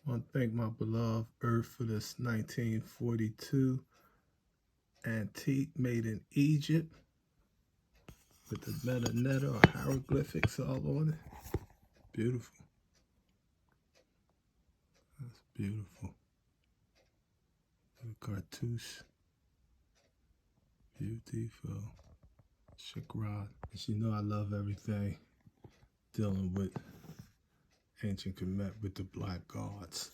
I want to thank my beloved Earth for this 1942 antique made in Egypt with the metanetta or hieroglyphics all on it. Beautiful. That's beautiful. The cartouche. Beautiful. Shakrat. As you know, I love everything dealing with ancient Kemet with the black gods.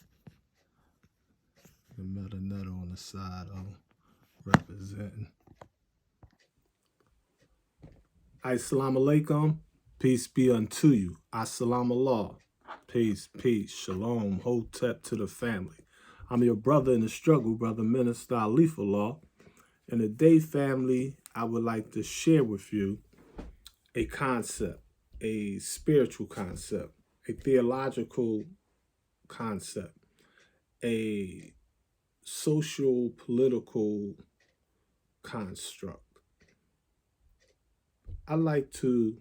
The metanetta on the side representing. Assalamu alaikum. Peace be unto you. Assalamu Allah. Peace, peace. Shalom. Hotep to the family. I'm your brother in the struggle, brother Minister Alif Allah. And today, family, I would like to share with you a concept, a spiritual concept, a theological concept, a social political construct. I like to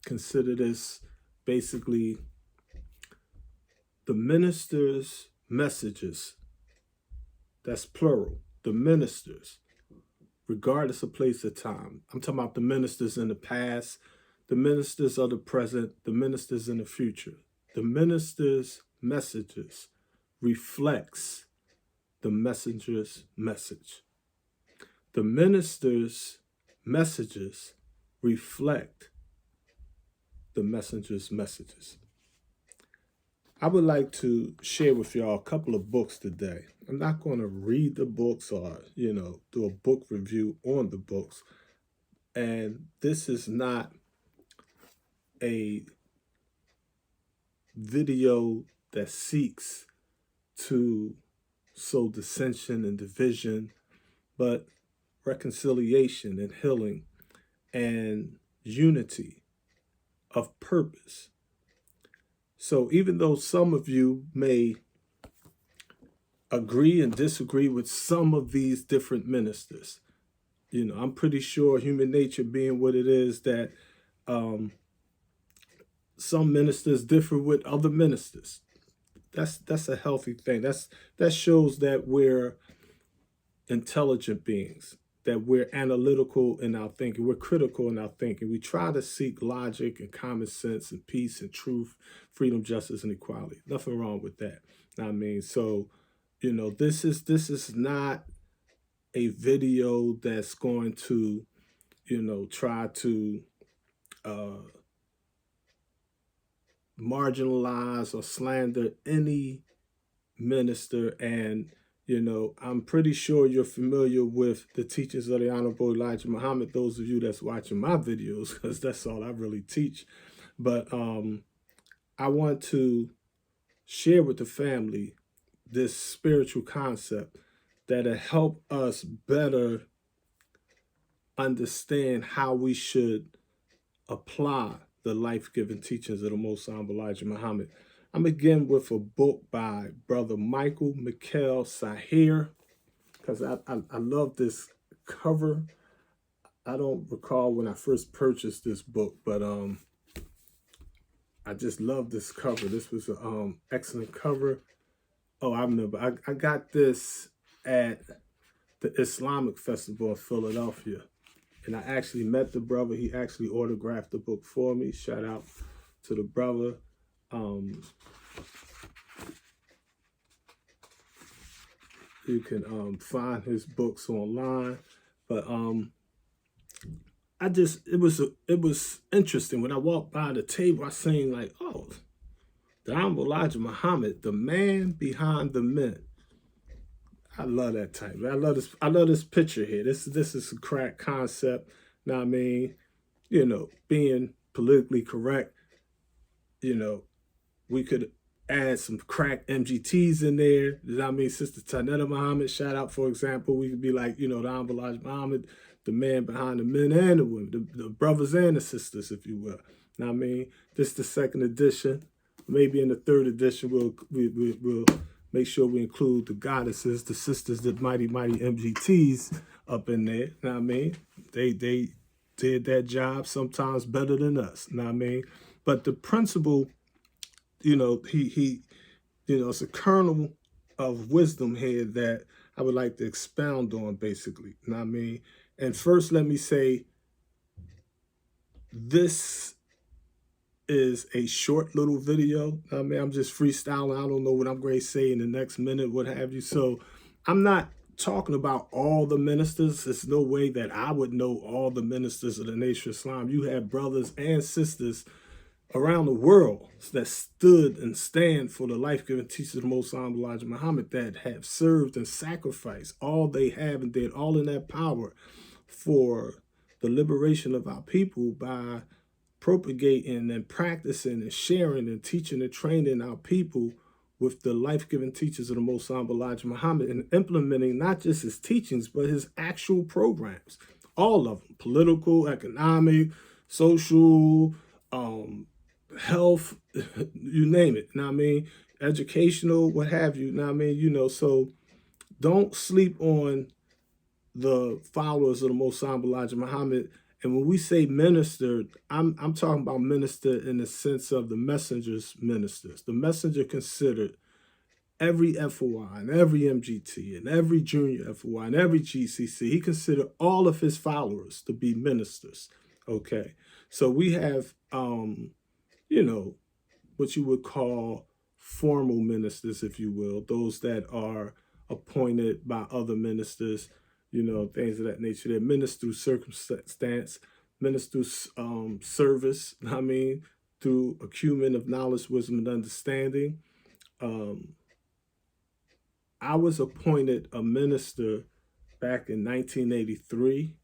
consider this basically the minister's messages. That's plural. The ministers, regardless of place or time. I'm talking about the ministers in the past, the ministers of the present, the ministers in the future. The minister's messages reflects the messenger's message. The minister's messages reflect the messenger's messages. I would like to share with y'all a couple of books today. I'm not going to read the books or, do a book review on the books. And this is not a video that seeks to sow dissension and division, but reconciliation and healing and unity of purpose. So even though some of you may agree and disagree with some of these different ministers, I'm pretty sure human nature being what it is that some ministers differ with other ministers. That's a healthy thing. That shows that we're intelligent beings, that we're analytical in our thinking, we're critical in our thinking. We try to seek logic and common sense and peace and truth, freedom, justice, and equality. Nothing wrong with that. So, this is not a video that's going to, try to marginalize or slander any minister. And I'm pretty sure you're familiar with the teachings of the Honorable Elijah Muhammad, those of you that's watching my videos, because that's all I really teach. But I want to share with the family this spiritual concept that'll help us better understand how we should apply the life-giving teachings of the Most Honorable Elijah Muhammad. I'm going to begin with a book by Brother Michael Mikhail Sahir, because I love this cover. I don't recall when I first purchased this book, but I just love this cover. This was an excellent cover. Oh, I remember. I got this at the Islamic Festival in Philadelphia, and I actually met the brother. He actually autographed the book for me. Shout out to the brother. You can find his books online, but it was interesting when I walked by the table. I seen like, oh, the Honorable Elijah Muhammad, the man behind the men. I love that type. I love this picture here. This is a crack concept. Now, being politically correct, we could add some crack MGTs in there. Sister Tanetta Muhammad, shout out, for example. We could be like, the Honorable Elijah Muhammad, the man behind the men and the women, the brothers and the sisters, if you will. This is the second edition. Maybe in the third edition, we'll make sure we include the goddesses, the sisters, the mighty MGTs up in there. They did that job sometimes better than us. But the principle, he it's a kernel of wisdom here that I would like to expound on, basically. You know what I mean? And first, let me say this is a short little video. I mean, I'm just freestyling. I don't know what I'm going to say in the next minute, what have you. So I'm not talking about all the ministers. There's no way that I would know all the ministers of the Nation of Islam. You have brothers and sisters around the world that stood and stand for the life-giving teachings of the Most High Elijah Muhammad, that have served and sacrificed all they have and did all in their power for the liberation of our people by propagating and practicing and sharing and teaching and training our people with the life-giving teachings of the Most High Elijah Muhammad, and implementing not just his teachings, but his actual programs, all of them, political, economic, social, health, you name it, you know what I mean? Educational, what have you, you know what I mean? So don't sleep on the followers of the Most High Elijah Muhammad. And when we say minister, I'm talking about minister in the sense of the messenger's ministers. The messenger considered every FOI and every MGT and every junior FOI and every GCC. He considered all of his followers to be ministers. Okay, so we have what you would call formal ministers, if you will, those that are appointed by other ministers, things of that nature. They're ministers through circumstance, ministers through service, I mean, through acumen of knowledge, wisdom, and understanding. I was appointed a minister back in 1983,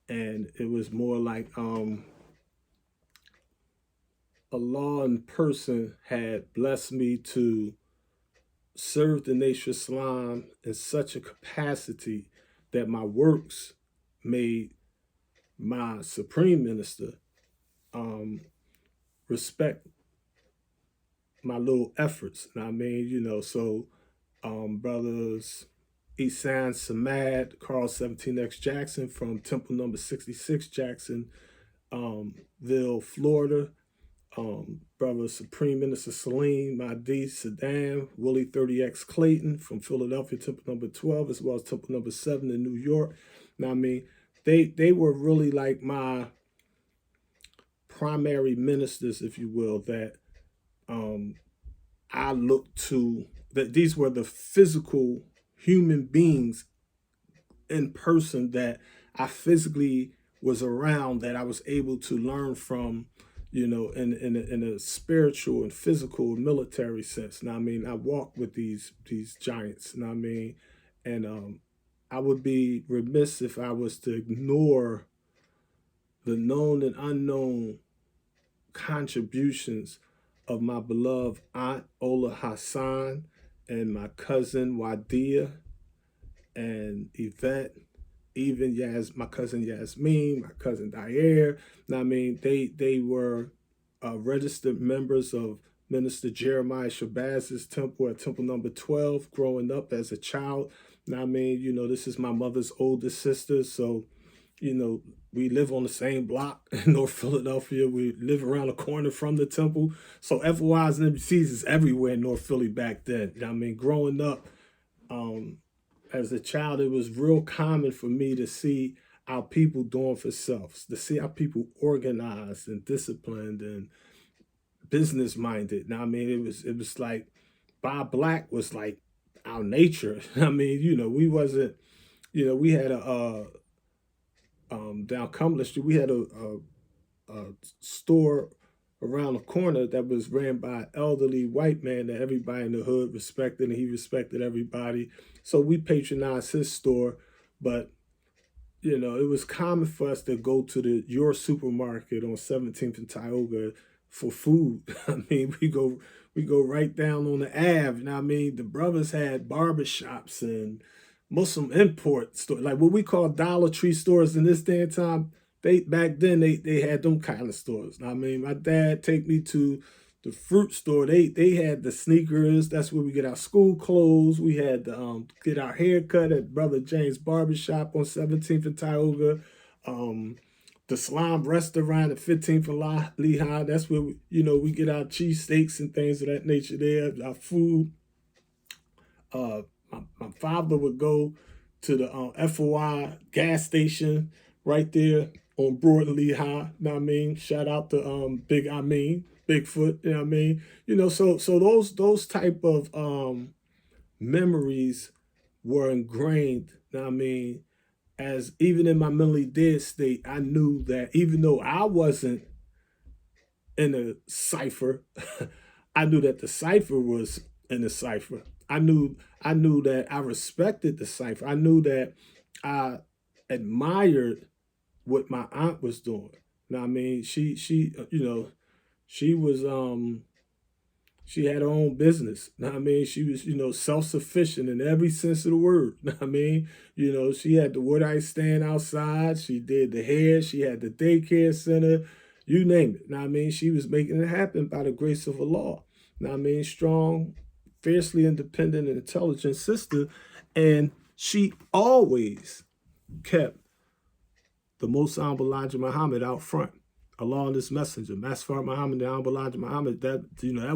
and it was more like Allah in person had blessed me to serve the Nation of Islam in such a capacity that my works made my supreme minister respect my little efforts. And I mean, so brothers Isan Samad, Carl 17X Jackson from Temple number 66 Jacksonville, Florida. Brother Supreme Minister Salim, Mahdi Saddam, Willie 30X Clayton from Philadelphia, Temple number 12, as well as Temple number 7 in New York. Now, I mean, they were really like my primary ministers, if you will, that I looked to, that these were the physical human beings in person that I physically was around, that I was able to learn from, in a spiritual and physical military sense. Now, I mean, I walked with these giants. Now, I mean, and I would be remiss if I was to ignore the known and unknown contributions of my beloved Aunt Ola Hassan and my cousin Wadia and Yvette, even my cousin Yasmin, my cousin Dyer. Now, I mean, they were registered members of Minister Jeremiah Shabazz's temple at Temple number 12 growing up as a child. Now, I mean, this is my mother's oldest sister, so, we live on the same block in North Philadelphia. We live around the corner from the temple. So FOIs and MCs is everywhere in North Philly back then. I mean, growing up, as a child, it was real common for me to see our people doing for self, to see our people organized and disciplined and business-minded. Now, I mean, it was like Bob Black was like our nature. I mean, we wasn't, we had down Cumberland Street, we had a store around the corner that was ran by an elderly white man that everybody in the hood respected, and he respected everybody. So we patronized his store, but it was common for us to go to your supermarket on 17th and Tioga for food. I mean, we go right down on the Ave. Now, I mean, the brothers had barbershops and Muslim import store, like what we call Dollar Tree stores in this day and time. Back then they had them kind of stores. I mean, my dad take me to the fruit store. They had the sneakers. That's where we get our school clothes. We had to get our hair cut at Brother James Barbershop on 17th and Tioga. the Slime Restaurant at 15th and Lehigh. That's where we get our cheesesteaks and things of that nature there. Our food. My father would go to the FOI gas station right there on Broad and Lehigh. You know what I mean? Shout out to Bigfoot. You know what I mean? So those type of memories were ingrained. You know what I mean? As even in my mentally dead state, I knew that even though I wasn't in a cipher, I knew that the cipher was in the cipher. I knew that I respected the cipher. I knew that I admired what my aunt was doing. You know what I mean? She was she had her own business. You know what I mean? She was, self-sufficient in every sense of the word. You know what I mean? She had the wood ice stand outside. She did the hair. She had the daycare center. You name it. You know what I mean? She was making it happen by the grace of Allah. You know what I mean? Strong, fiercely independent and intelligent sister. And she always kept the Most Honorable Elijah Muhammad out front. Allah and his messenger, Master Muhammad, the Honorable Elijah Muhammad, that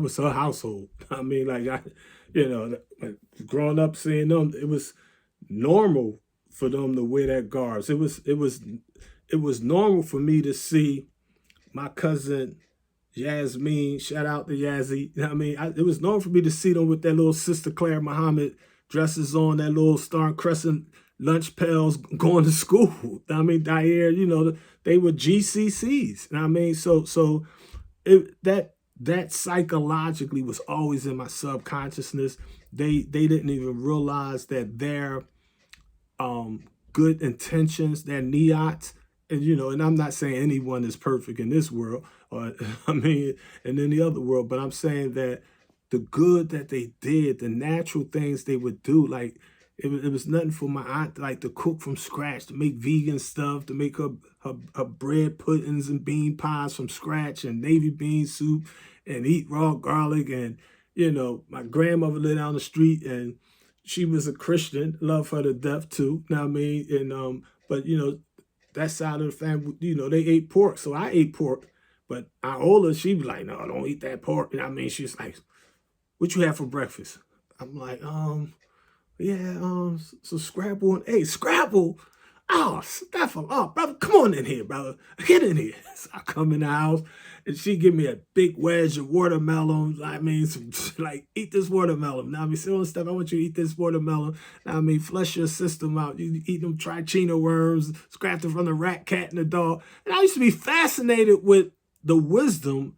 was her household. I mean, growing up seeing them, it was normal for them to wear that garbs. It was normal for me to see my cousin Yasmin, shout out to Yazzie. You know what I mean? It was normal for me to see them with that little Sister Claire Muhammad dresses on, that little Star Crescent lunch pails going to school. You know what I mean? Dair, they were GCCs. You know what I mean? So that psychologically was always in my subconsciousness. They didn't even realize that their good intentions, their niyats, and I'm not saying anyone is perfect in this world, or and in the other world, but I'm saying that the good that they did, the natural things they would do, like it was nothing for my aunt like to cook from scratch, to make vegan stuff, to make her bread puddings and bean pies from scratch, and navy bean soup, and eat raw garlic. And my grandmother lived down the street, and she was a Christian, love her to death too. You know what I mean? And but that side of the family, they ate pork, so I ate pork. But Iola, she was like, no, don't eat that pork. You know what I mean? She's like, what you have for breakfast? I'm like, so Scrabble and eggs. Scrabble? Oh, Stefan, oh, brother, come on in here, brother. Get in here. So I come in the house, and she give me a big wedge of watermelon. I mean, eat this watermelon. Now, I mean, sit on stuff. I want you to eat this watermelon. Now, I mean, flush your system out. You eat them trichina worms, scratched from the rat, cat, and the dog. And I used to be fascinated with the wisdom.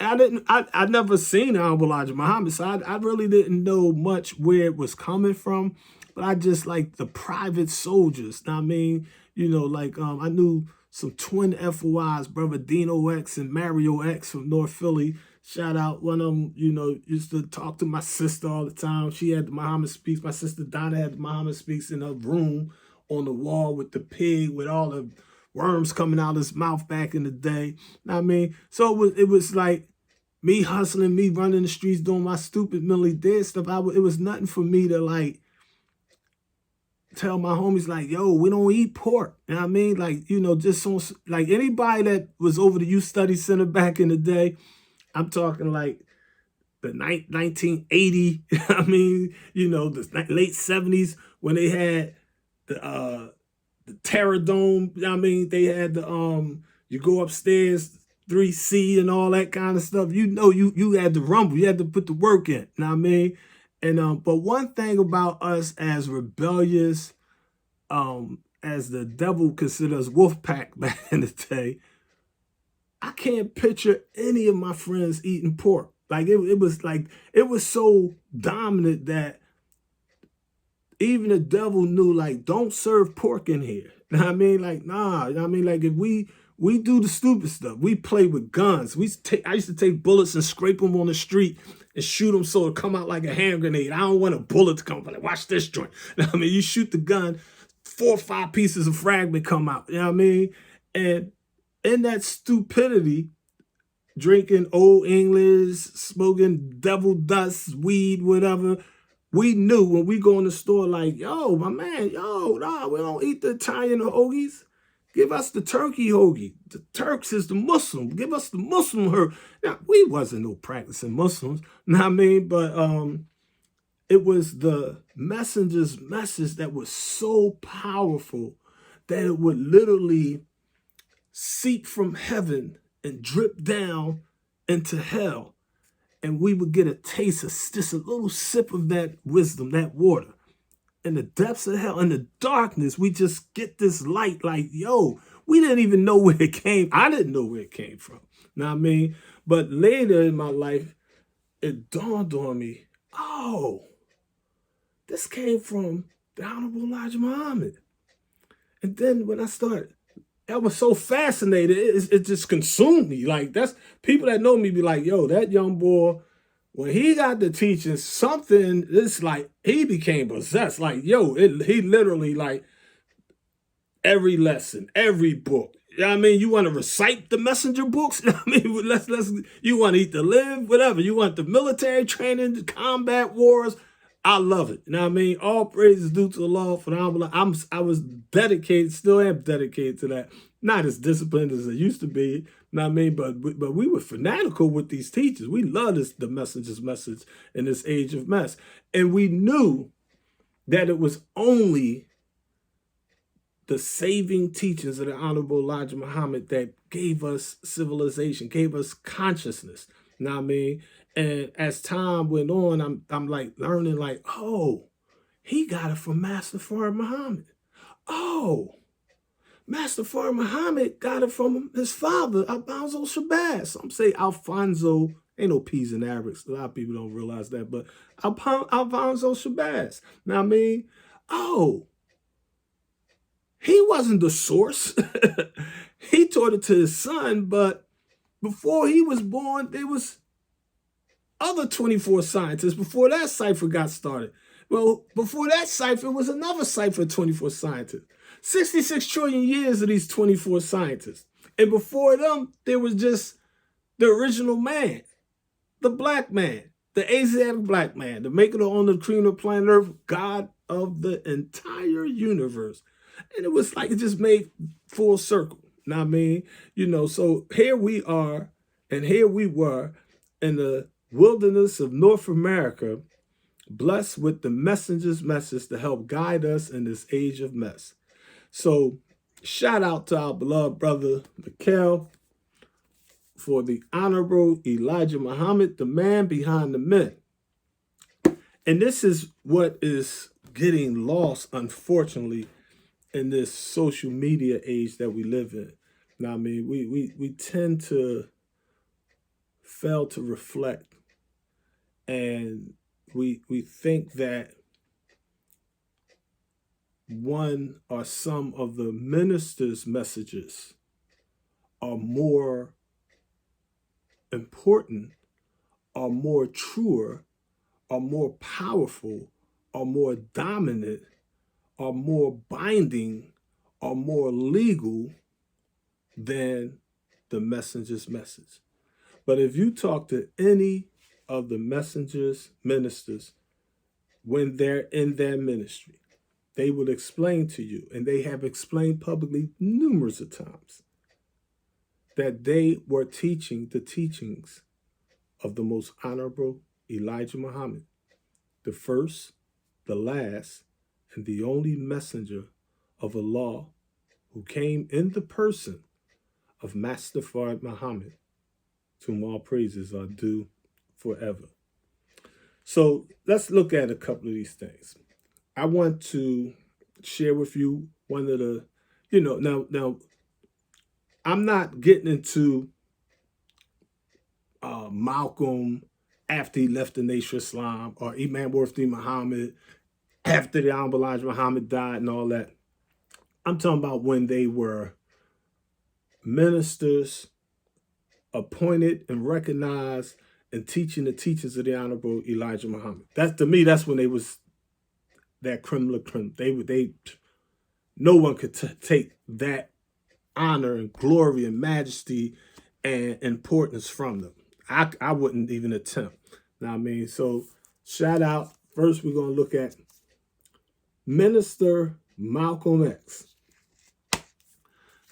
I'd never seen Honorable Elijah Muhammad, so I really didn't know much where it was coming from. But I just like the private soldiers. I mean, I knew some twin FOIs, brother Dino X and Mario X from North Philly. Shout out. One of them, used to talk to my sister all the time. She had the Muhammad Speaks. My sister Donna had the Muhammad Speaks in her room on the wall with the pig with all the worms coming out of his mouth back in the day. I mean, so it was like me hustling, me running the streets, doing my stupid mentally dead stuff. It was nothing for me to like tell my homies like, yo, we don't eat pork. You know what I mean? Like, just on, like anybody that was over the Youth Study Center back in the day, I'm talking like the 1980, I mean, the late 70s when they had the Terror Dome. I mean, they had the you go upstairs 3C and all that kind of stuff. You had to rumble. You had to put the work in. You know what I mean? And but one thing about us as rebellious, as the devil considers wolf pack back in the day, I can't picture any of my friends eating pork. Like it was so dominant that even the devil knew, like, don't serve pork in here. You know what I mean? Like, nah. You know what I mean? Like, if we do the stupid stuff, we play with guns. I used to take bullets and scrape them on the street and shoot them so it come out like a hand grenade. I don't want a bullet to come, but like, watch this joint. You know what I mean? You shoot the gun, 4 or 5 pieces of fragment come out. You know what I mean? And in that stupidity, drinking Old English, smoking devil dust, weed, whatever, we knew when we go in the store, like, yo, my man, yo, nah, we don't eat the Italian hoagies. Give us the turkey hoagie. The Turks is the Muslim. Give us the Muslim herb. Now, we wasn't no practicing Muslims, you know what I mean? But it was the messenger's message that was so powerful that it would literally seep from heaven and drip down into hell. And we would get a taste of just a little sip of that wisdom, that water. In the depths of hell, in the darkness, we just get this light like, yo, we didn't even know where it came. I didn't know where it came from. You know what I mean? But later in my life, it dawned on me, oh, this came from the Honorable Elijah Muhammad. And then when I was so fascinated, it just consumed me. Like, that's people that know me be like, yo, that young boy, when he got to teaching something, it's like he became possessed. Like, yo, he literally, like, every lesson, every book. You know what I mean? You want to recite the messenger books? You know what I mean? Let's you want to eat to live, whatever. You want the military training, the combat wars. I love it. You know what I mean? All praises due to Allah. I was dedicated, still am dedicated to that. Not as disciplined as I used to be. You know what I mean? But we were fanatical with these teachers. We loved the messenger's message in this age of mess. And we knew that it was only the saving teachings of the Honorable Elijah Muhammad that gave us civilization, gave us consciousness. You know what I mean? And as time went on, I'm like learning like, oh, he got it from Master Fard Muhammad. Oh, Master Fard Muhammad got it from his father, Alfonso Shabazz. Some say Alfonso, ain't no P's in Arabic. A lot of people don't realize that, but Alfonso Shabazz. You know what I mean? Oh, he wasn't the source. He taught it to his son, but before he was born, there was other 24 scientists before that cipher got started. Well, before that cipher was another cipher of 24 scientists. 66 trillion years of these 24 scientists. And before them, there was just the original man, the black man, the Asiatic black man, the maker on the cream of planet Earth, God of the entire universe. And it was like it just made full circle. You know what I mean? You know, so here we are, and here we were in the wilderness of North America, blessed with the messenger's message to help guide us in this age of mess. So shout out to our beloved brother, Mikhail, for the Honorable Elijah Muhammad, the man behind the men. And this is what is getting lost, unfortunately, in this social media age that we live in. Now, I mean, we tend to fail to reflect, and we think that one or some of the ministers' messages are more important, are more truer, are more powerful, are more dominant, are more binding, are more legal than the messenger's message. But if you talk to any of the messenger's ministers when they're in their ministry, they will explain to you, and they have explained publicly numerous of times, that they were teaching the teachings of the most honorable Elijah Muhammad, the first, the last, and the only messenger of Allah who came in the person of Master Fard Muhammad, to whom all praises are due forever. So let's look at a couple of these things. I want to share with you one of the, now I'm not getting into Malcolm after he left the Nation of Islam, or Imam Mufti Muhammad after the Honorable Elijah Muhammad died and all that. I'm talking about when they were ministers appointed and recognized and teaching the teachings of the Honorable Elijah Muhammad. To me, that's when they was that creme de la creme. No one could take that honor and glory and majesty and importance from them. I wouldn't even attempt. Now, I mean, so shout out. First, we're going to look at Minister Malcolm X.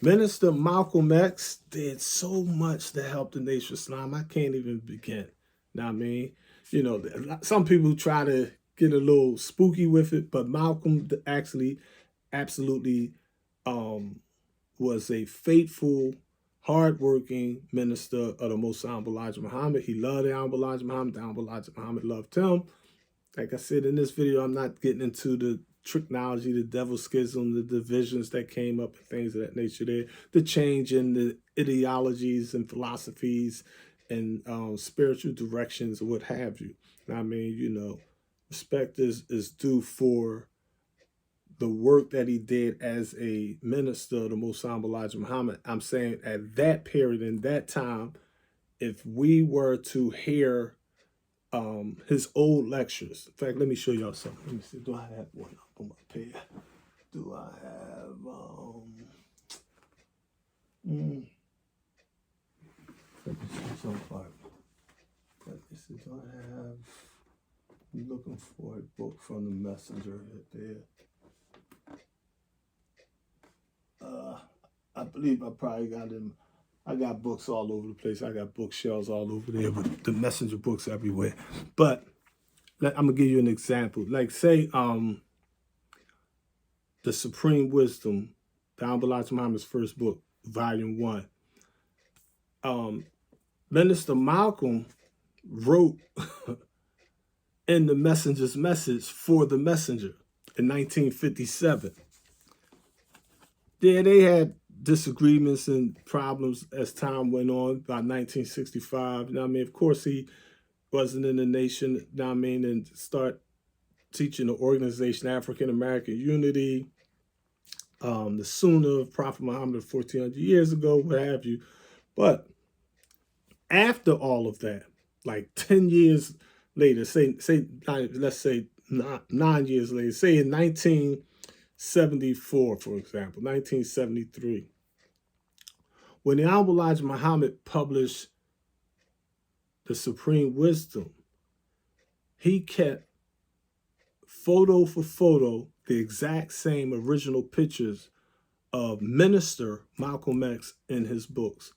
Minister Malcolm X did so much to help the Nation of Islam. I can't even begin. Know what I mean? You know, some people try to get a little spooky with it, but Malcolm actually absolutely was a faithful, hardworking minister of the Most Honorable Elijah Muhammad. He loved the Honorable Elijah Muhammad. The Honorable Elijah Muhammad loved him. Like I said in this video, I'm not getting into the tricknology, the devil schism, the divisions that came up and things of that nature there, the change in the ideologies and philosophies and spiritual directions or what have you. I mean, you know, respect is due for the work that he did as a minister of the Most Honorable Elijah Muhammad. I'm saying at that period, in that time, if we were to hear his old lectures. In fact, let me show y'all something. Let me see. Do I have one up on my page? Do I have let me see something. Let me see. Do I have? I'm looking for a book from the messenger there. I believe I probably got them. I got books all over the place. I got bookshelves all over there with the messenger books everywhere. But I'm gonna give you an example. Like say the Supreme Wisdom, the Honorable Elijah Muhammad's first book, Volume 1. Minister Malcolm wrote in the messenger's message for the messenger in 1957. Yeah, they had disagreements and problems as time went on. By 1965, you know what I mean? Of course, he wasn't in the nation, you know what I mean, and start teaching the organization African American Unity, the Sunnah of Prophet Muhammad 1400 years ago, what have you. But after all of that, like 10 years later, let's say 9 years later, say in 1974, for example, 1973, when the Honorable Elijah Muhammad published the Supreme Wisdom, he kept photo for photo the exact same original pictures of Minister Malcolm X in his books.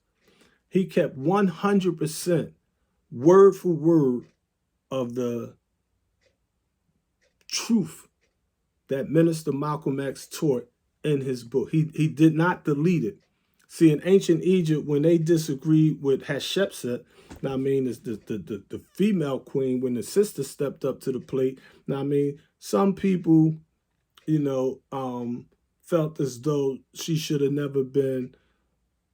He kept 100% word for word of the truth that Minister Malcolm X taught in his book. He did not delete it. See, in ancient Egypt, when they disagreed with Hatshepsut, now I mean, is the female queen, when the sister stepped up to the plate, now I mean, some people, you know, felt as though she should have never been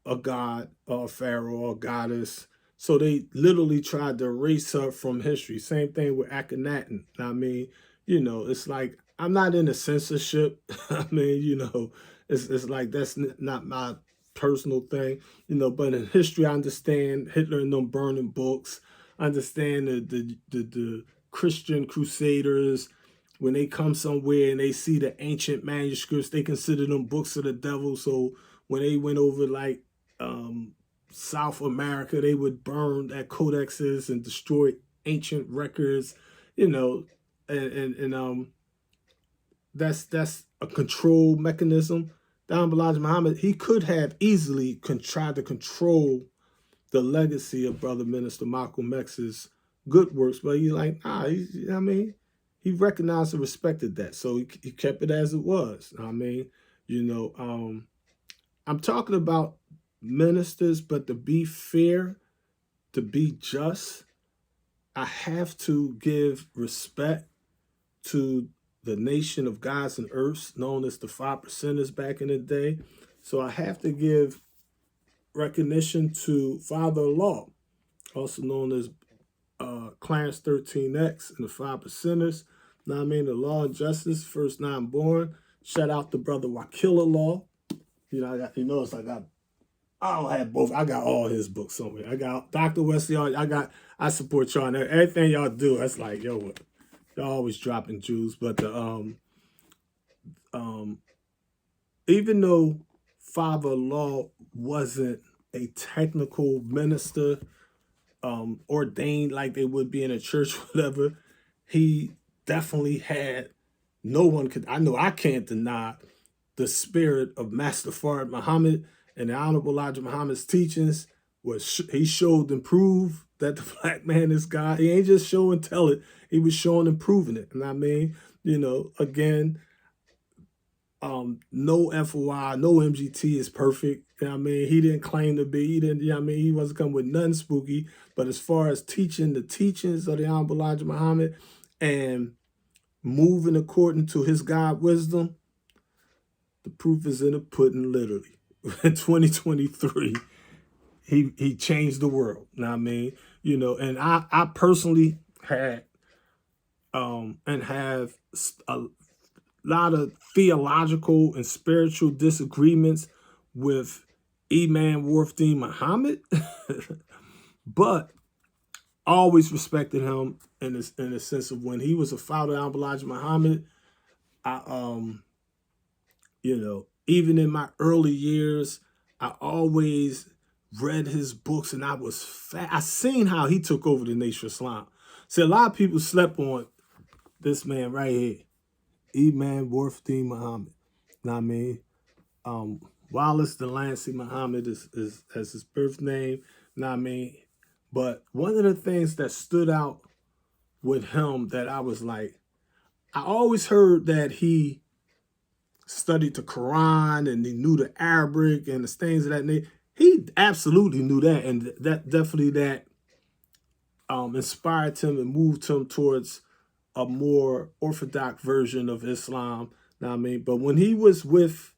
a god or a pharaoh or a goddess. So they literally tried to erase her from history. Same thing with Akhenaten. I mean, you know, it's like, I'm not into censorship. I mean, you know, it's like that's not my personal thing, you know, but in history, I understand Hitler and them burning books. I understand the Christian crusaders, when they come somewhere and they see the ancient manuscripts, they consider them books of the devil. So when they went over like South America, they would burn their codexes and destroy ancient records, you know, and that's a control mechanism. Honorable Elijah Muhammad, he could have easily tried to control the legacy of Brother Minister Malcolm X's good works, but he's like, nah, I mean, he recognized and respected that, so he kept it as it was. I mean, you know, I'm talking about ministers, but to be fair, to be just, I have to give respect to the nation of gods and earths, known as the 5%ers back in the day. So I have to give recognition to Father-in-Law, also known as Clarence 13X and the 5%ers. Now I mean, the Law and Justice, First Nine Born. Shout out to Brother Wakila Law. You know, you notice I don't have both. I got all his books somewhere. I got Dr. Wesley. I support y'all and everything y'all do. That's like, yo, what? Y'all always dropping jewels, but even though Father-in-Law wasn't a technical minister, ordained like they would be in a church, whatever, he definitely had. No one could. I know I can't deny the spirit of Master Fard Muhammad And the Honorable Elijah Muhammad's teachings was he showed and proved that the black man is God. He ain't just show and tell it. He was showing and proving it. And I mean, again, no FOI, no MGT is perfect. I mean, he didn't claim to be. He didn't. He wasn't coming with nothing spooky. But as far as teaching the teachings of the Honorable Elijah Muhammad and moving according to his God wisdom, the proof is in the pudding. Literally, in 2023, he changed the world. Know what I mean? And I personally had and have a lot of theological and spiritual disagreements with Imam Warfdeen Muhammad, but always respected him in the sense of when he was a follower of Elijah Muhammad. I even in my early years, I always read his books, and I seen how he took over the Nation of Islam. See, a lot of people slept on this man right here, Imam Warfdeen Muhammad. Know what I mean? Wallace Delancey Muhammad is as his birth name. Know what I mean? But one of the things that stood out with him that I was like, I always heard that he studied the Quran and he knew the Arabic and the things of that nature. He absolutely knew that, and that definitely inspired him and moved him towards a more orthodox version of Islam. Know what I mean? But when he was with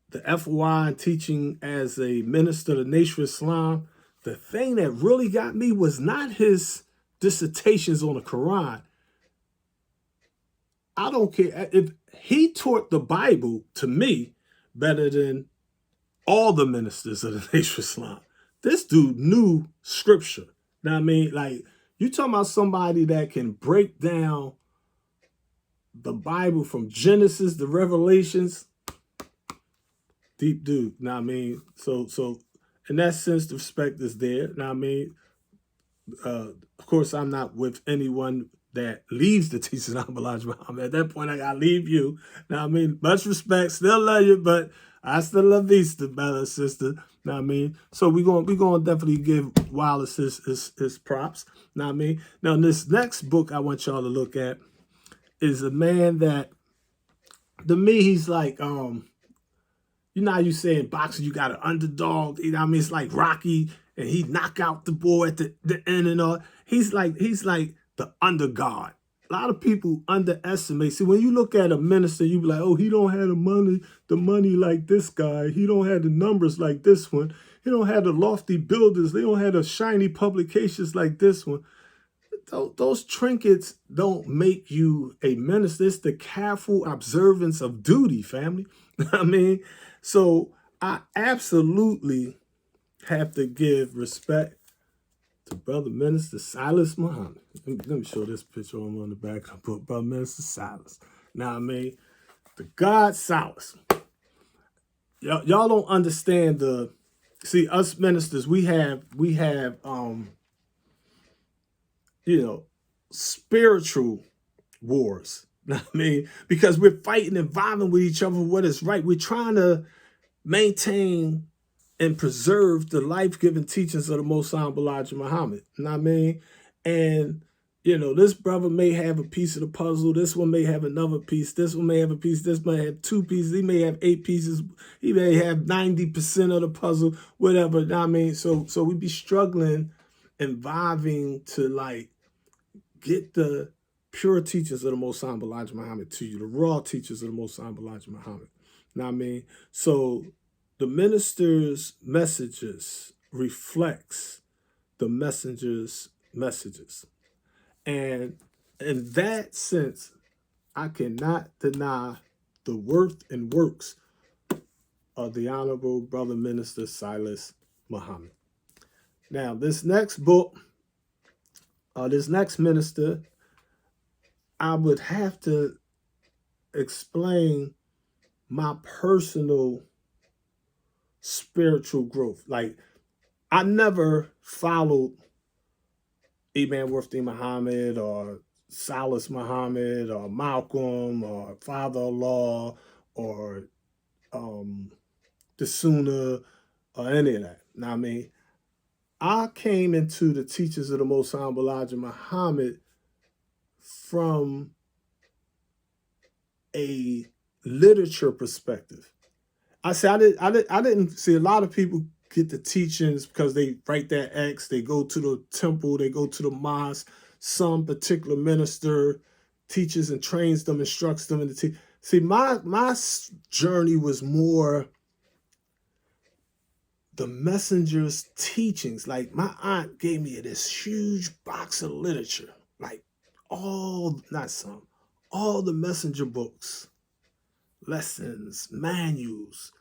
the FOI and teaching as a minister of the Nation of Islam, the thing that really got me was not his dissertations on the Quran. I don't care if he taught the Bible to me better than all the ministers of the Nation of Islam. This dude knew scripture. Know what I mean? Like, you talking about somebody that can break down the Bible from Genesis to Revelations. Deep dude. Know what I mean? So in that sense, the respect is there. Know what I mean? Of course, I'm not with anyone that leaves the teachings of Elijah Muhammad. At that point, I gotta leave you. Now, I mean, much respect, still love you, but I still love these, the brother and sister. Know what I mean? So we gonna definitely give Wallace his props. Know what I mean? Now, this next book I want y'all to look at is a man that, to me, he's like, you know how you say in boxing you got an underdog. You know what I mean? It's like Rocky, and he knock out the boy at the end and all. He's like the undergod. A lot of people underestimate. See, when you look at a minister, you be like, oh, he don't have the money like this guy. He don't have the numbers like this one. He don't have the lofty buildings. They don't have the shiny publications like this one. Those trinkets don't make you a minister. It's the careful observance of duty, family. I mean, so I absolutely have to give respect to Brother Minister Silas Muhammad. Let me show this picture on the back of the book. Brother Minister Silas. Now, I mean, the God Silas. Y'all don't understand see, us ministers, we have spiritual wars. I mean, because we're fighting and vying with each other for what is right. We're trying to maintain and preserve the life-giving teachings of the Most Honorable Elijah Muhammad. You know what I mean? And, this brother may have a piece of the puzzle. This one may have another piece. This one may have a piece. This may have 2 pieces. He may have 8 pieces. He may have 90% of the puzzle, whatever. You know what I mean? So we be struggling and vying to, like, get the pure teachings of the Most Honorable Elijah Muhammad to you, the raw teachers of the Most Honorable Elijah Muhammad. You know what I mean? So the minister's messages reflects the messenger's messages. And in that sense, I cannot deny the worth and works of the Honorable Brother Minister Silas Muhammad. Now, this next book, this next minister, I would have to explain my personal spiritual growth. Like, I never followed Imam Warfdeen Muhammad or Silas Muhammad or Malcolm or Father Allah or the Sunnah or any of that. Now, I mean, I came into the teachings of the Most High Elijah Muhammad from a literature perspective. I didn't see a lot of people get the teachings because they write their X, they go to the temple, they go to the mosque. Some particular minister teaches and trains them, instructs them in the See, my journey was more the messenger's teachings. Like, my aunt gave me this huge box of literature, like all the messenger books, lessons, manuals.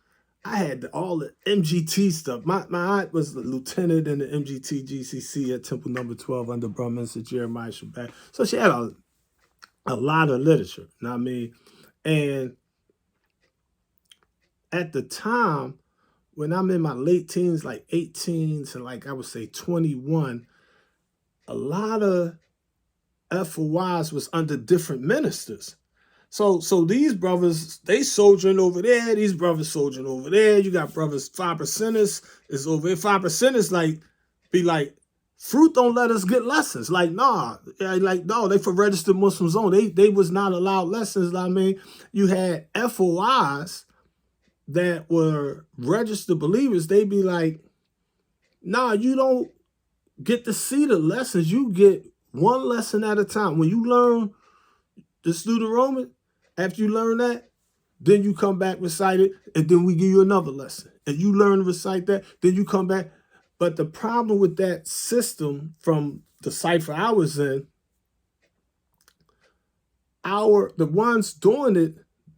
I had all the MGT stuff. My aunt was the lieutenant in the MGT GCC at Temple Number 12 under Brahmins Jeremiah Shabbat. So she had a lot of literature, you know what I mean? And at the time, when I'm in my late teens, like 18 to like I would say 21, a lot of FOIs was under different ministers. So these brothers, they soldiering over there. These brothers soldiering over there. You got brothers, 5%ers is over here. 5%ers be like, fruit don't let us get lessons. Like, nah. Like, no, they for registered Muslims only. They was not allowed lessons. I mean, you had FOIs that were registered believers. They be like, nah, you don't get to see the lessons. You get one lesson at a time. When you learn the Deuteronomy, after you learn that, then you come back, recite it, and then we give you another lesson. And you learn to recite that, then you come back. But the problem with that system from the cipher I was in, the ones doing it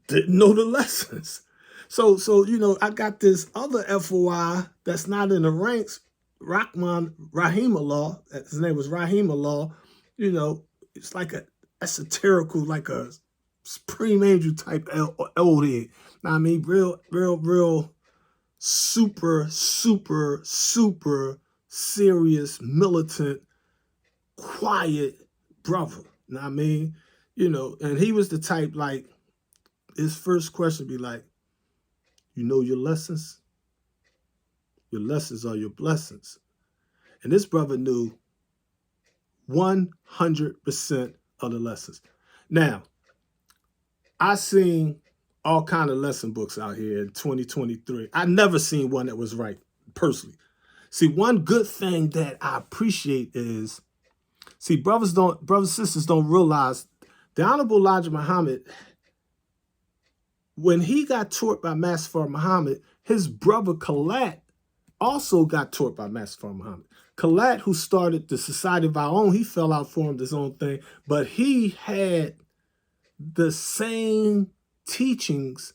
didn't know the lessons. So you know, I got this other FOI that's not in the ranks, Rahimullah, his name was Rahimullah, you know, it's like a esoterical, like a supreme angel type old head. I mean, real super serious, militant, quiet brother. You know what I mean? You know, and he was the type, like, his first question be like, you know your lessons? Your lessons are your blessings. And this brother knew 100% of the lessons. Now, I seen all kind of lesson books out here in 2023. I never seen one that was right, personally. See, one good thing that I appreciate is, see, brothers and sisters don't realize the Honorable Elijah Muhammad, when he got taught by Master Muhammad, his brother Khalat also got taught by Master Muhammad. Khalat, who started the Society of Our Own, he fell out, formed his own thing, but he had the same teachings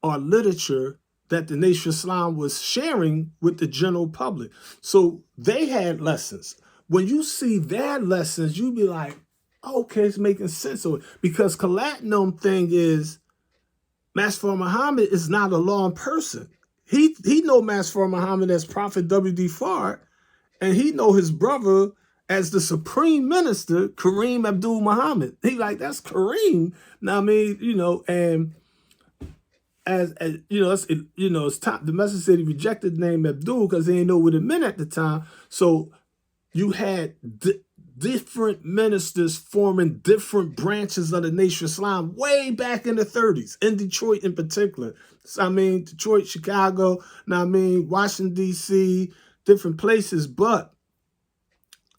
or literature that the Nation of Islam was sharing with the general public. So they had lessons. When you see their lessons, you be like, okay, it's making sense of it. Because Khalat thing is, Master Muhammad is not a law person. He know Master Muhammad as Prophet W.D. Fard, and he know his brother as the Supreme Minister, Kareem Abdul Muhammad. He like, that's Kareem. Now, I mean, you know, and as you know, it's time. The message said he rejected the name Abdul because they didn't know what it meant at the time. So you had different ministers forming different branches of the Nation of Islam way back in the 30s, in Detroit in particular. So, I mean, Detroit, Chicago, now I mean, Washington, D.C., different places. But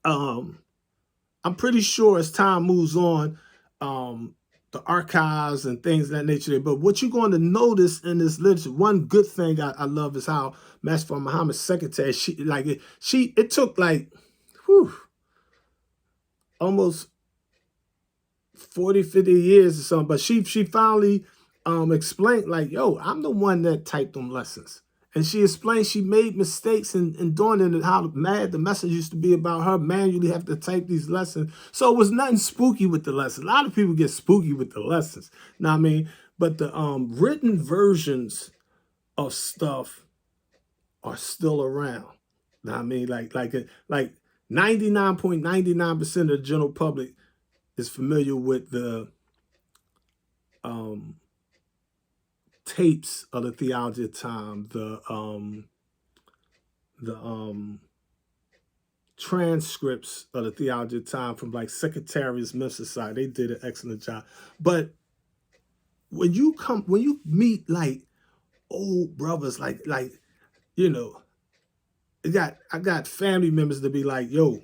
I'm pretty sure as time moves on, the archives and things of that nature. But what you're going to notice in this literature, one good thing I love is how Master Muhammad's secretary, it took like, almost 40, 50 years or something. But she finally explained, like, yo, I'm the one that typed them lessons. And she explained she made mistakes in doing it, and how mad the message used to be about her manually have to type these lessons. So it was nothing spooky with the lessons. A lot of people get spooky with the lessons. Know what I mean? But the written versions of stuff are still around. Know what I mean? Like 99.99% of the general public is familiar with the tapes of the Theology of Time, the transcripts of the Theology of Time from like Secretariat's Memphis Society. They did an excellent job. But when you meet like old brothers, like you know, I got family members to be like, yo,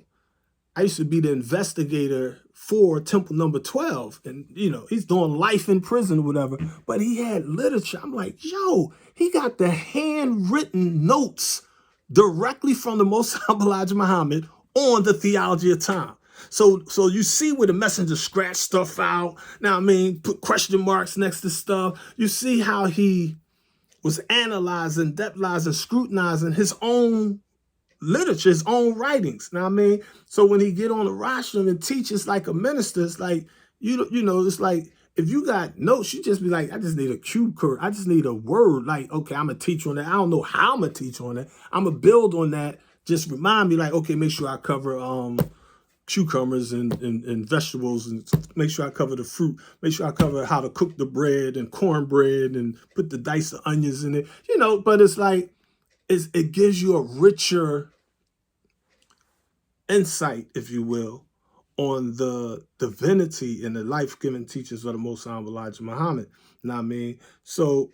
I used to be the investigator for Temple Number 12. And, you know, he's doing life in prison or whatever. But he had literature. I'm like, yo, he got the handwritten notes directly from the Most High Elijah Muhammad on the Theology of Time. So you see where the messenger scratched stuff out. Now, I mean, put question marks next to stuff. You see how he was analyzing, depthizing, scrutinizing his own literature, his own writings. Now, I mean, so when he get on the rostrum and teaches like a minister, it's like, you know, it's like, if you got notes, you just be like, I just need a cue curve. I just need a word. Like, okay, I'm going to teach on that. I don't know how I'm going to teach on that. I'm going to build on that. Just remind me like, okay, make sure I cover cucumbers and vegetables, and make sure I cover the fruit. Make sure I cover how to cook the bread and cornbread and put the diced onions in it. You know, but it's like, it gives you a richer insight, if you will, on the divinity and the life-giving teachings of the Most High Elijah Muhammad. You know what I mean? So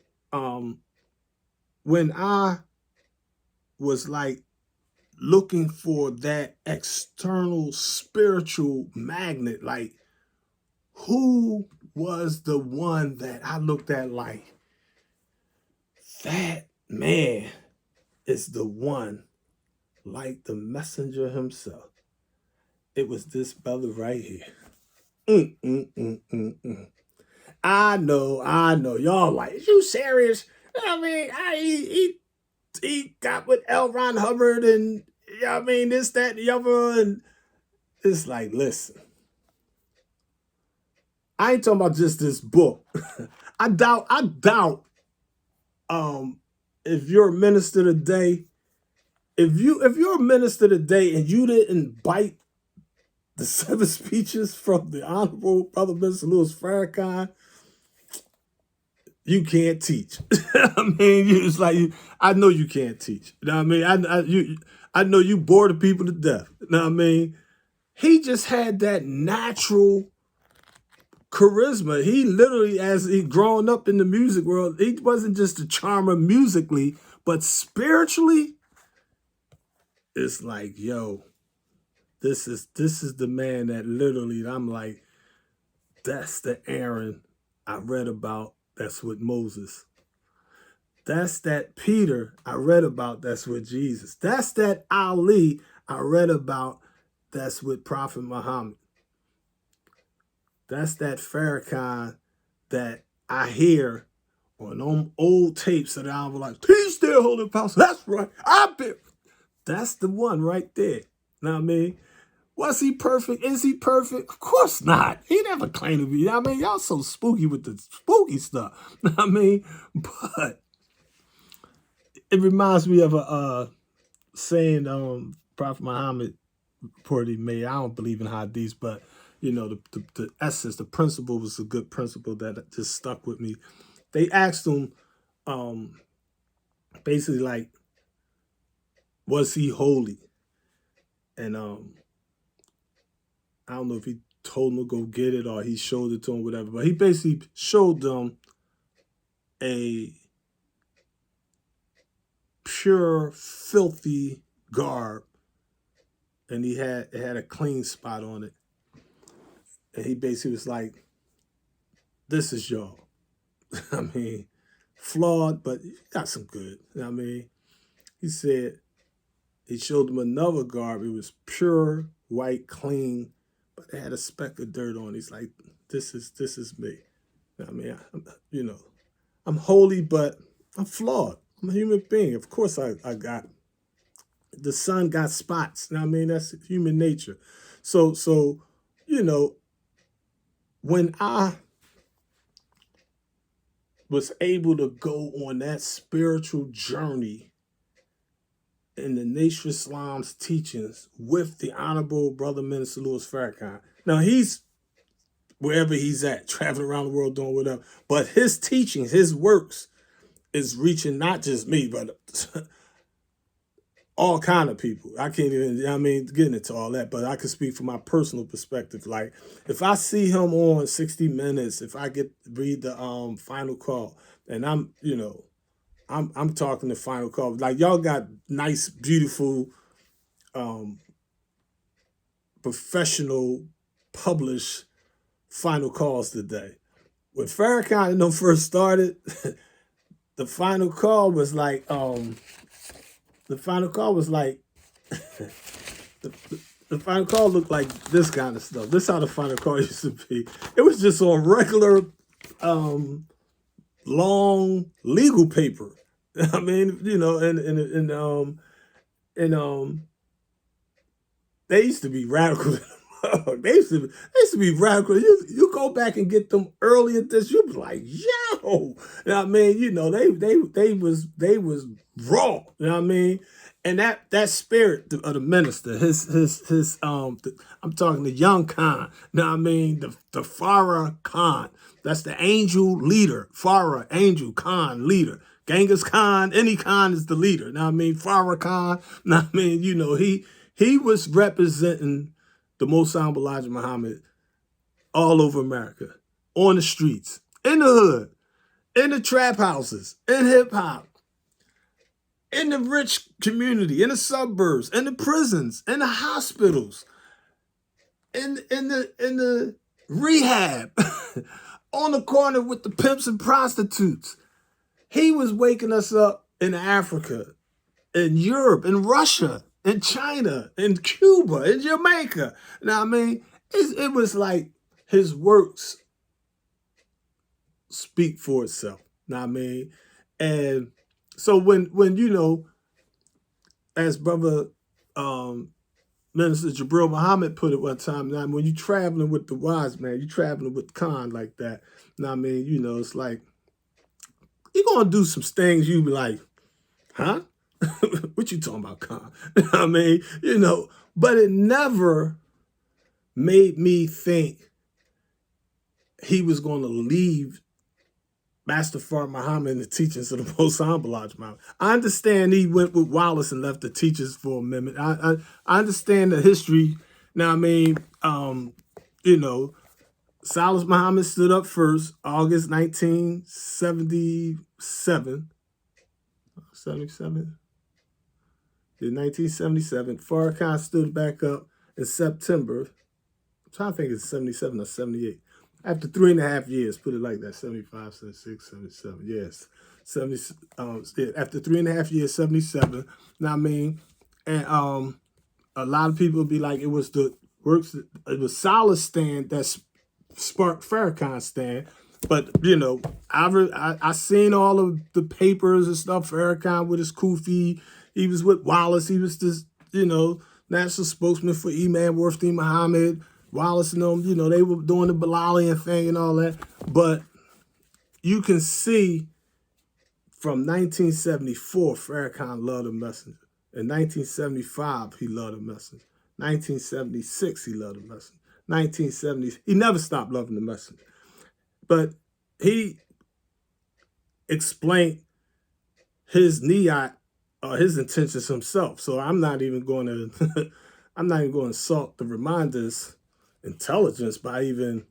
when I was like looking for that external spiritual magnet, like who was the one that I looked at like, that man is the one, like the messenger himself. It was this brother right here. I know. Y'all like, is you serious? I mean, he got with L. Ron Hubbard and, you know what I mean, this, that, and the other. And it's like, listen, I ain't talking about just this book. I doubt if you're a minister today, if you're a minister today and you didn't bite the 7 speeches from the Honorable Brother Minister Louis Farrakhan, you can't teach. I mean, it's like, I know you can't teach. You know what I mean? I know you bore the people to death. You know what I mean? He just had that natural charisma. He literally, as he grown up in the music world, he wasn't just a charmer musically, but spiritually, it's like, yo, this is the man that literally, I'm like, that's the Aaron I read about that's with Moses. That's that Peter I read about that's with Jesus. That's that Ali I read about that's with Prophet Muhammad. That's that Farrakhan that I hear on them old tapes that I'm like, he's still holding power. That's right. That's the one right there. Know what I mean? Was he perfect? Is he perfect? Of course not. He never claimed to be. I mean, y'all so spooky with the spooky stuff. Know what I mean? But it reminds me of a saying Prophet Muhammad reportedly made. I don't believe in hadiths, but you know, the essence, the principle was a good principle that just stuck with me. They asked him basically like, was he holy? And I don't know if he told him to go get it or he showed it to him, whatever. But he basically showed them a pure, filthy garb. And it had a clean spot on it. And he basically was like, this is y'all. I mean, flawed, but he got some good. You know what I mean? He said, he showed them another garb. It was pure, white, clean, but it had a speck of dirt on it. He's like, this is me. You know what I mean, I'm holy, but I'm flawed. I'm a human being. Of course I got, the sun got spots. You know what I mean? That's human nature. So, when I was able to go on that spiritual journey in the Nation Islam's teachings with the Honorable Brother Minister Louis Farrakhan. Now, he's wherever he's at, traveling around the world doing whatever. But his teachings, his works, is reaching not just me, but all kind of people. I can't even, I mean, getting into all that, but I can speak from my personal perspective. Like, if I see him on 60 Minutes, if I get read the Final Call, and I'm, you know, I'm talking the Final Call. Like, y'all got nice, beautiful, um, professional, published Final Calls today. When Farrakhan and them first started, the Final Call was like, the Final Call was like, the, the Final Call looked like this kind of stuff. This is how the Final Call used to be. It was just on regular, long legal paper. I mean, you know, and they used to be radical. They used to be radical. You go back and get them early editions. You be like, yo, I mean, you know, they was raw. You know what I mean? And that spirit of the minister, I'm talking the young Khan. You know what I mean? The Farah Khan. That's the angel leader. Farah, angel, Khan, leader. Genghis Khan, any Khan is the leader. You know what I mean? Farah Khan. You know what I mean? You know, he was representing the Most Honorable Elijah Muhammad all over America, on the streets, in the hood, in the trap houses, in hip hop, in the rich community, in the suburbs, in the prisons, in the hospitals, in the rehab, on the corner with the pimps and prostitutes. He was waking us up in Africa, in Europe, in Russia, in China, in Cuba, in Jamaica. Now, I mean, it was like his works speak for itself. Now, I mean, and so when you know, as brother Minister Jabril Muhammad put it one time, now when you're traveling with the wise man, you're traveling with Khan like that. Now, I mean, you know, it's like you're gonna do some things you be like, huh? What you talking about, Khan? I mean, you know, but it never made me think he was going to leave Master Fard Muhammad and the teachings of the Most Honorable Elijah Muhammad. I understand he went with Wallace and left the teachers for a minute. I understand the history. Now, I mean, you know, Silas Muhammad stood up first, August 1977. 77? In 1977, Farrakhan stood back up in September. I'm trying to think it's 77 or 78. After 3.5 years, put it like that, 75, 76, 77, yes. 70, after 3.5 years, 77. Now, I mean, and a lot of people be like, it was the works, it was Silas' stand that sparked Farrakhan's stand. But, you know, I seen all of the papers and stuff, Farrakhan with his kufi. He was with Wallace. He was this, you know, national spokesman for Imam Worthy Muhammad. Wallace and them, you know, they were doing the Bilalian thing and all that. But you can see from 1974, Farrakhan loved the messenger. In 1975, he loved the messenger. 1976, he loved the messenger. 1970s, he never stopped loving the messenger. But he explained his niyat or his intentions himself. So I'm not even going to I'm not even going to insult the reminder's intelligence by even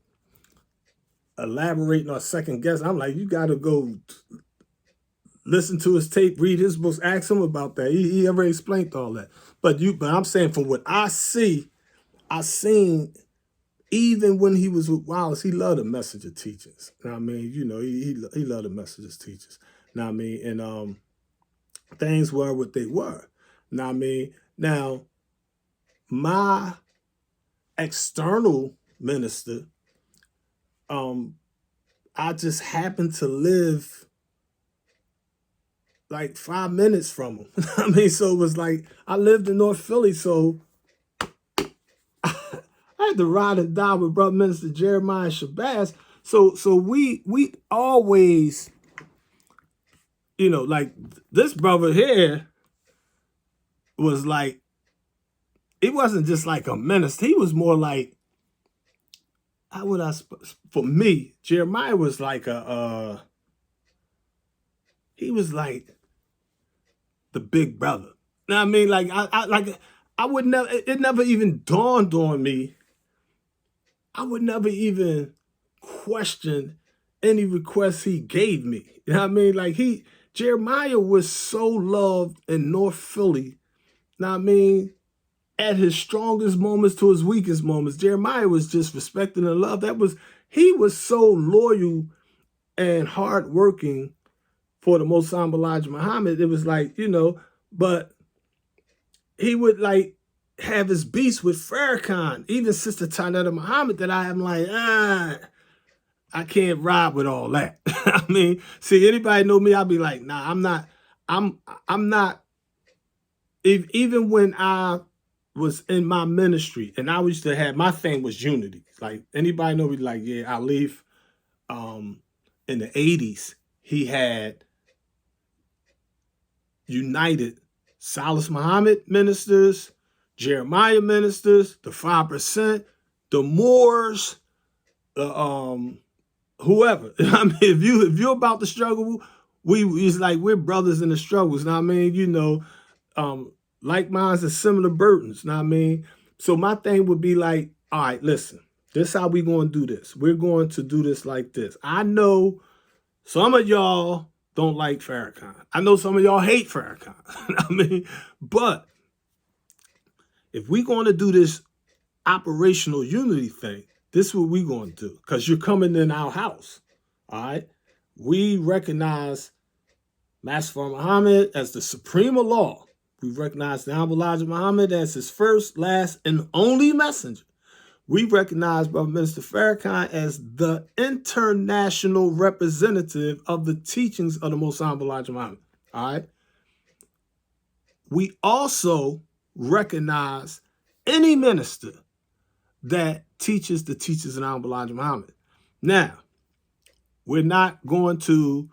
elaborating or second guess. I'm like, you got to go listen to his tape, read his books, ask him about that. He already explained all that. But I'm saying from what I see, I seen even when he was with Wallace, he loved the messenger teachings. Now, I mean, you know, he loved the messenger's teachings. Now, I mean, and things were what they were. Now, I mean, now, my external minister, I just happened to live like 5 minutes from him. I mean, so it was like, I lived in North Philly, so I had to ride and die with Brother Minister Jeremiah Shabazz. So we always, you know, like this brother here was like, he wasn't just like a minister. He was more like, how would I, for me, Jeremiah was like he was like the big brother. You know what I mean? Like I would never, it never even dawned on me. I would never even question any requests he gave me. You know what I mean? Like Jeremiah was so loved in North Philly. You know what I mean? At his strongest moments to his weakest moments, Jeremiah was just respected and loved. He was so loyal and hardworking for the Most High Elijah Muhammad. It was like, but he would like have his beats with Farrakhan, even Sister Tanetta Muhammad, that I am like, I can't ride with all that. I mean, see, anybody know me, I'll be like, nah, I'm not, even when I was in my ministry and I used to have, my thing was unity. Like anybody know me, like, yeah, Alif, in the 80s, he had united Salas Muhammad ministers, Jeremiah ministers, the 5%, the Moors, the whoever. I mean, if you're about the struggle, it's like we're brothers in the struggles. Know what I mean? Like minds and similar burdens. Know what I mean? So my thing would be like, all right, listen, this is how we going to do this. We're going to do this like this. I know some of y'all don't like Farrakhan. I know some of y'all hate Farrakhan. I mean, but if we're going to do this operational unity thing, this is what we're going to do, because you're coming in our house. All right? We recognize Master Muhammad as the supreme of law. We recognize the Honorable Elijah Muhammad as his first, last, and only messenger. We recognize Brother Minister Farrakhan as the international representative of the teachings of the Most Honorable Elijah Muhammad. All right? We also recognize any minister that teaches the teachings of the Honorable Elijah Muhammad. Now, we're not going to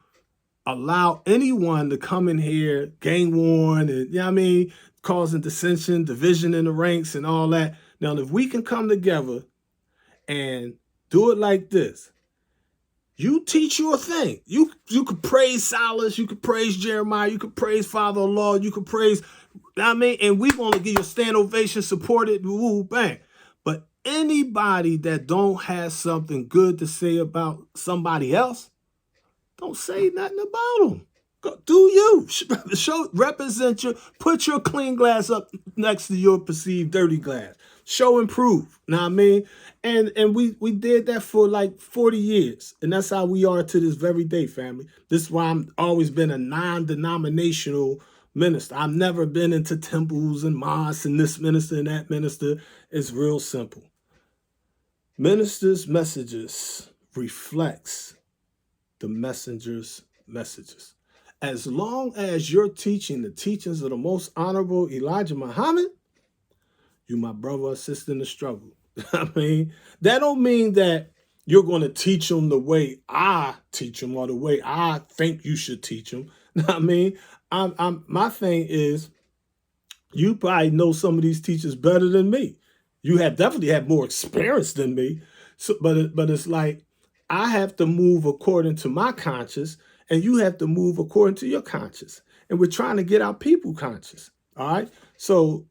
allow anyone to come in here gang warn and, you know what I mean, causing dissension, division in the ranks and all that. Now, if we can come together and do it like this, you teach your thing. You could praise Silas, you could praise Jeremiah, you could praise Father-in-law, you could praise, you know what I mean? And we want to give you a stand ovation, support it, woo, bang. But anybody that don't have something good to say about somebody else, don't say nothing about them. Go, do you. Show, represent your, put your clean glass up next to your perceived dirty glass. Show and prove. Know what I mean? And we did that for like 40 years. And that's how we are to this very day, family. This is why I've always been a non-denominational minister. I've never been into temples and mosques and this minister and that minister. It's real simple. Ministers' messages reflects the messenger's messages. As long as you're teaching the teachings of the Most Honorable Elijah Muhammad, you my brother or sister in the struggle. I mean, that don't mean that you're going to teach them the way I teach them or the way I think you should teach them. I mean, my thing is, you probably know some of these teachers better than me. You have definitely had more experience than me. So, but it's like, I have to move according to my conscience, and you have to move according to your conscience. And we're trying to get our people conscious. All right. So,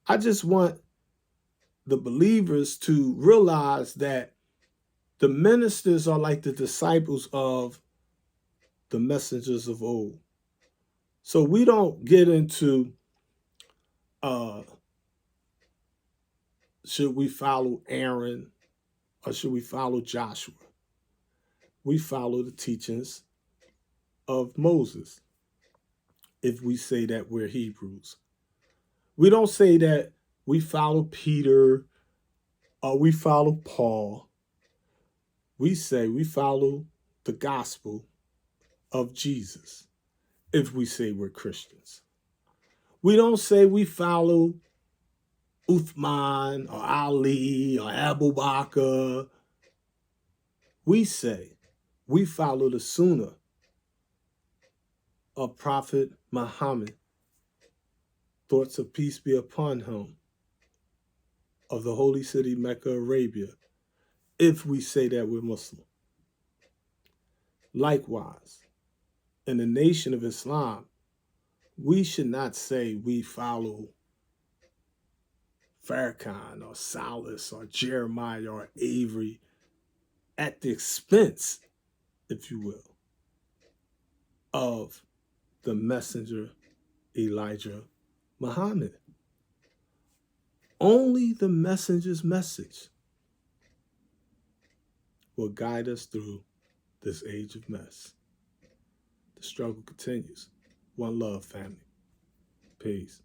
I just want the believers to realize that the ministers are like the disciples of the messengers of old. So we don't get into, should we follow Aaron or should we follow Joshua? We follow the teachings of Moses if we say that we're Hebrews. We don't say that we follow Peter or we follow Paul. We say we follow the gospel of Jesus if we say we're Christians. We don't say we follow Uthman or Ali or Abu Bakr. We say we follow the Sunnah of Prophet Muhammad, thoughts of peace be upon him, of the holy city Mecca, Arabia, if we say that we're Muslim. Likewise, in the Nation of Islam, we should not say we follow Farrakhan or Salas or Jeremiah or Avery at the expense, if you will, of the messenger Elijah Muhammad. Only the messenger's message will guide us through this age of mess. The struggle continues. One love, family. Peace.